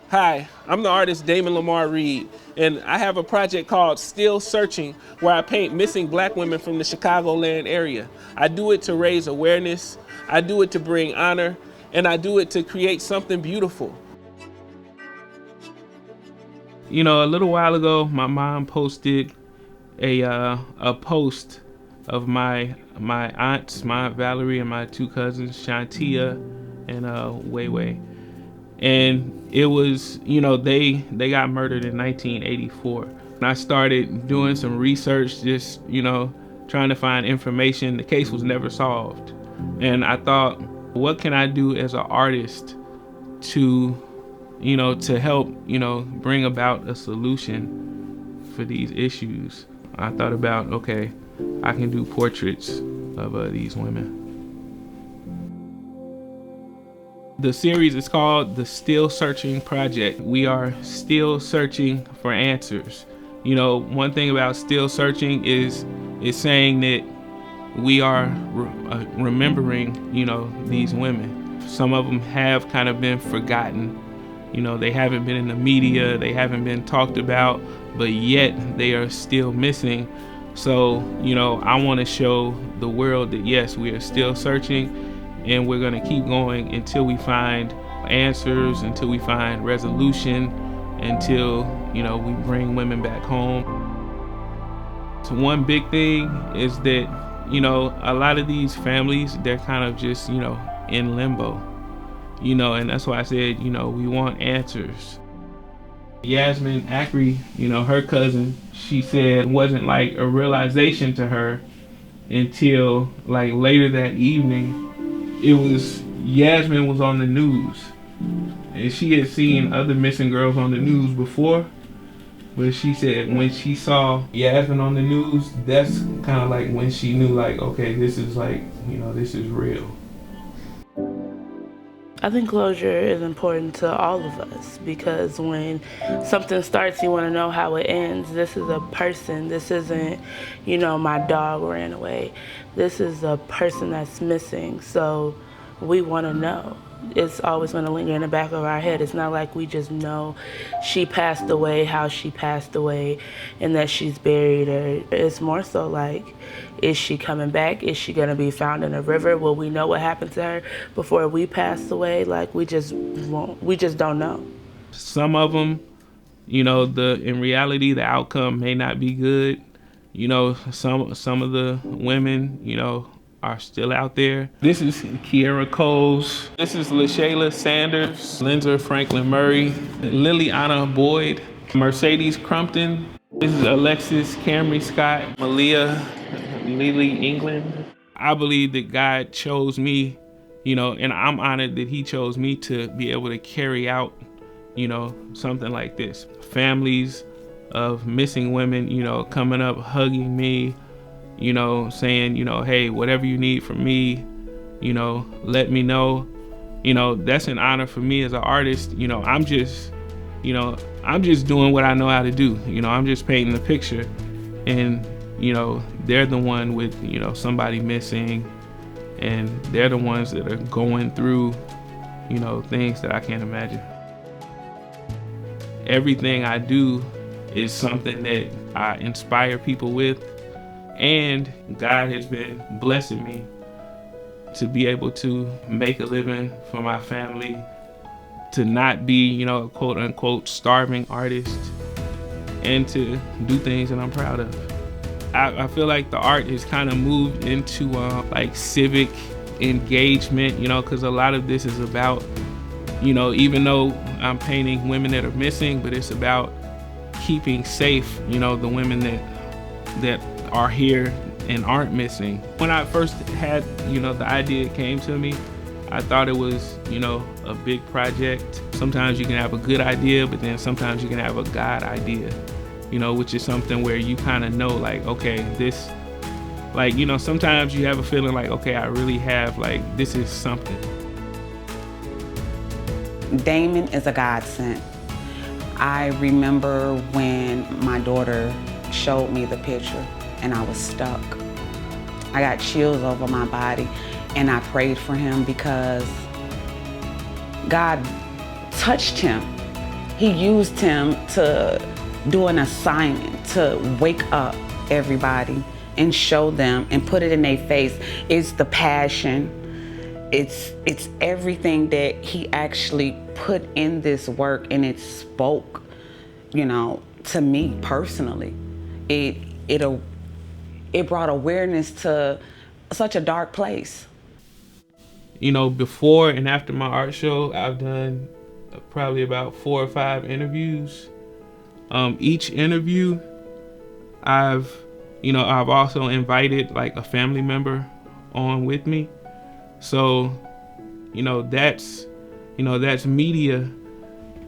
Hi, I'm the artist Damon Lamar Reed, and I have a project called Still Searching, where I paint missing black women from the Chicagoland area. I do it to raise awareness, I do it to bring honor, and I do it to create something beautiful. You know, a little while ago, my mom posted a post of my aunts, my Aunt Valerie and my two cousins, Shantia and Wei. And it was, you know, they got murdered in 1984. And I started doing some research, just, you know, trying to find information. The case was never solved. And I thought, what can I do as an artist to, you know, to help, you know, bring about a solution for these issues? I thought about, okay, I can do portraits of these women. The series is called the Still Searching Project. We are still searching for answers. You know, one thing about still searching is saying that we are remembering, you know, these women. Some of them have kind of been forgotten. You know, they haven't been in the media, they haven't been talked about, but yet they are still missing. So, you know, I want to show the world that yes, we are still searching, and we're going to keep going until we find answers, until we find resolution, until, you know, we bring women back home. So one big thing is that, you know, a lot of these families, they're kind of just, you know, in limbo, you know, and that's why I said, you know, we want answers. Yasmin Akri, you know, her cousin, she said it wasn't like a realization to her until like later that evening. It was, Yasmin was on the news, and she had seen other missing girls on the news before, but she said when she saw Yasmin on the news, that's kind of like when she knew, like, okay, this is like, you know, this is real. I think closure is important to all of us, because when something starts, you want to know how it ends. This is a person. This isn't, you know, my dog ran away. This is a person that's missing. So we want to know. It's always going to linger in the back of our head. It's not like we just know she passed away, how she passed away, and that she's buried. Or it's more so like, is she coming back? Is she going to be found in a river? Will we know what happened to her before we pass away? Like, we just won't. We just don't know. Some of them, you know, in reality, the outcome may not be good. You know, some of the women, you know, are still out there. This is Kiera Coles. This is LaShayla Sanders, Lindsay Franklin Murray, Liliana Boyd, Mercedes Crumpton. This is Alexis Camry Scott, Malia Lily England. I believe that God chose me, you know, and I'm honored that he chose me to be able to carry out, you know, something like this. Families of missing women, you know, coming up, hugging me, you know, saying, you know, hey, whatever you need from me, you know, let me know. You know, that's an honor for me as an artist. You know, I'm just doing what I know how to do. You know, I'm just painting the picture, and, you know, they're the one with, you know, somebody missing, and they're the ones that are going through, you know, things that I can't imagine. Everything I do is something that I inspire people with, and God has been blessing me to be able to make a living for my family, to not be, you know, a quote unquote starving artist, and to do things that I'm proud of. I feel like the art has kind of moved into like civic engagement, you know, because a lot of this is about, you know, even though I'm painting women that are missing, but it's about keeping safe, you know, the women that are here and aren't missing. When I first had, you know, the idea came to me, I thought it was, you know, a big project. Sometimes you can have a good idea, but then sometimes you can have a God idea, you know, which is something where you kind of know, like, okay, this, like, you know, sometimes you have a feeling like, okay, I really have, like, this is something. Damon is a godsend. I remember when my daughter showed me the picture and I was stuck. I got chills over my body, and I prayed for him because God touched him He used him to do an assignment, to wake up everybody and show them and put it in their face. It's the passion. It's everything that he actually put in this work, and it spoke, you know, to me personally. It brought awareness to such a dark place. You know, before and after my art show, I've done probably about 4 or 5 interviews. Each interview, I've also invited like a family member on with me. So, that's media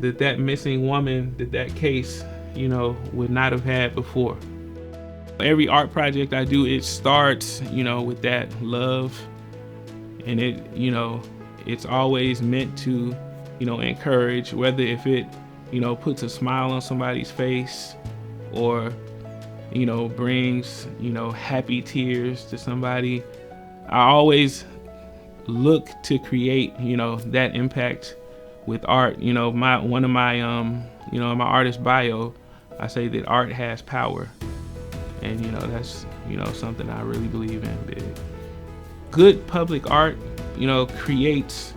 that missing woman, that case, would not have had before. Every art project I do, it starts, with that love, and it's always meant to, encourage, whether if it, puts a smile on somebody's face or, brings, happy tears to somebody. I always look to create, that impact with art. One of my my artist bio, I say that art has power, and that's something I really believe in big. Good public art, creates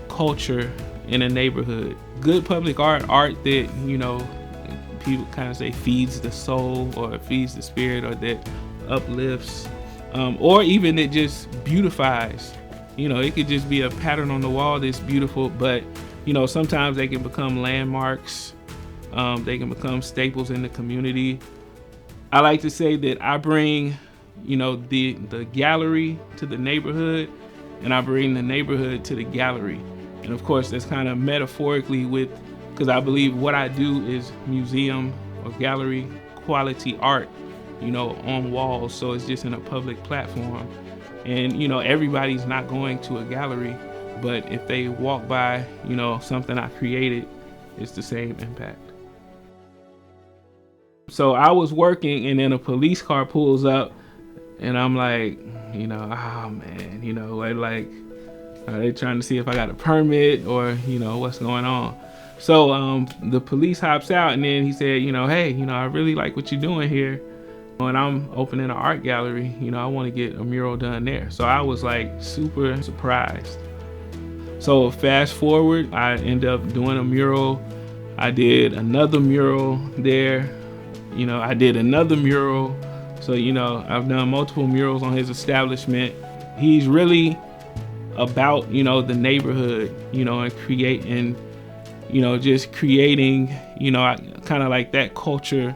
culture in a neighborhood. Good public art that people kind of say feeds the soul or feeds the spirit, or that uplifts, or even it just beautifies. It could just be a pattern on the wall that's beautiful, but sometimes they can become landmarks. They can become staples in the community. I like to say that I bring, the gallery to the neighborhood, and I bring the neighborhood to the gallery. And of course, that's kind of metaphorically because I believe what I do is museum or gallery quality art, on walls. So it's just in a public platform. And, everybody's not going to a gallery, but if they walk by, something I created, it's the same impact. So I was working, and then a police car pulls up, and I'm like, oh man, like, are they trying to see if I got a permit or, what's going on? So the police hops out, and then he said, hey, I really like what you're doing here. And I'm opening an art gallery, I want to get a mural done there. So I was like super surprised. So fast forward, I end up doing a mural. I did another mural there. I did another mural. So, I've done multiple murals on his establishment. He's really about, the neighborhood, and creating, just creating, kind of like that culture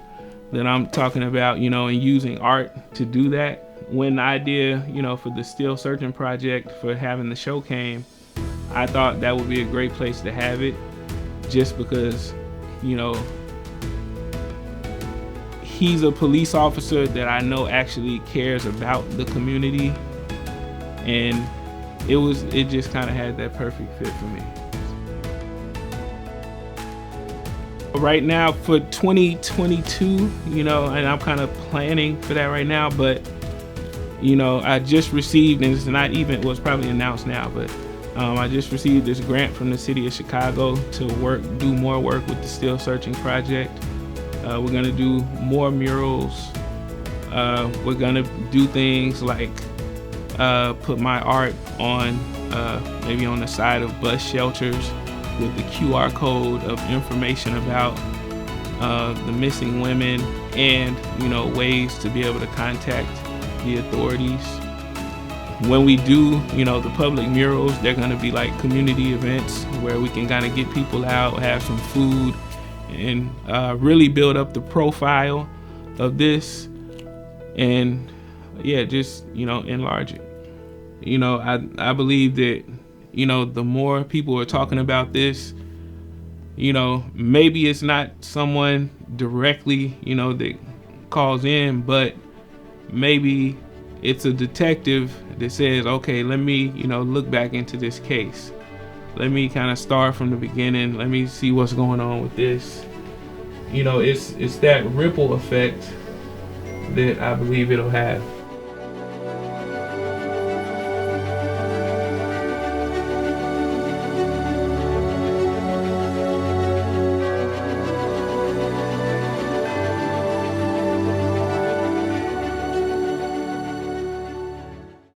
that I'm talking about, and using art to do that. When the idea, for the Still Searching project, for having the show came, I thought that would be a great place to have it, just because, he's a police officer that I know actually cares about the community, and it just kind of had that perfect fit for me. Right now for 2022, and I'm kind of planning for that right now, but I just received, and it's not even, well, it's probably announced now, but I just received this grant from the city of Chicago to do more work with the Still Searching project. We're gonna do more murals. We're gonna do things like put my art on maybe on the side of bus shelters with the QR code of information about the missing women, and ways to be able to contact the authorities. When we do the public murals, they're going to be like community events where we can kind of get people out, have some food, and really build up the profile of this, and just enlarge it. I believe that the more people are talking about this, maybe it's not someone directly, that calls in, but maybe it's a detective that says, okay, let me, look back into this case. Let me kind of start from the beginning. Let me see what's going on with this. It's that ripple effect that I believe it'll have.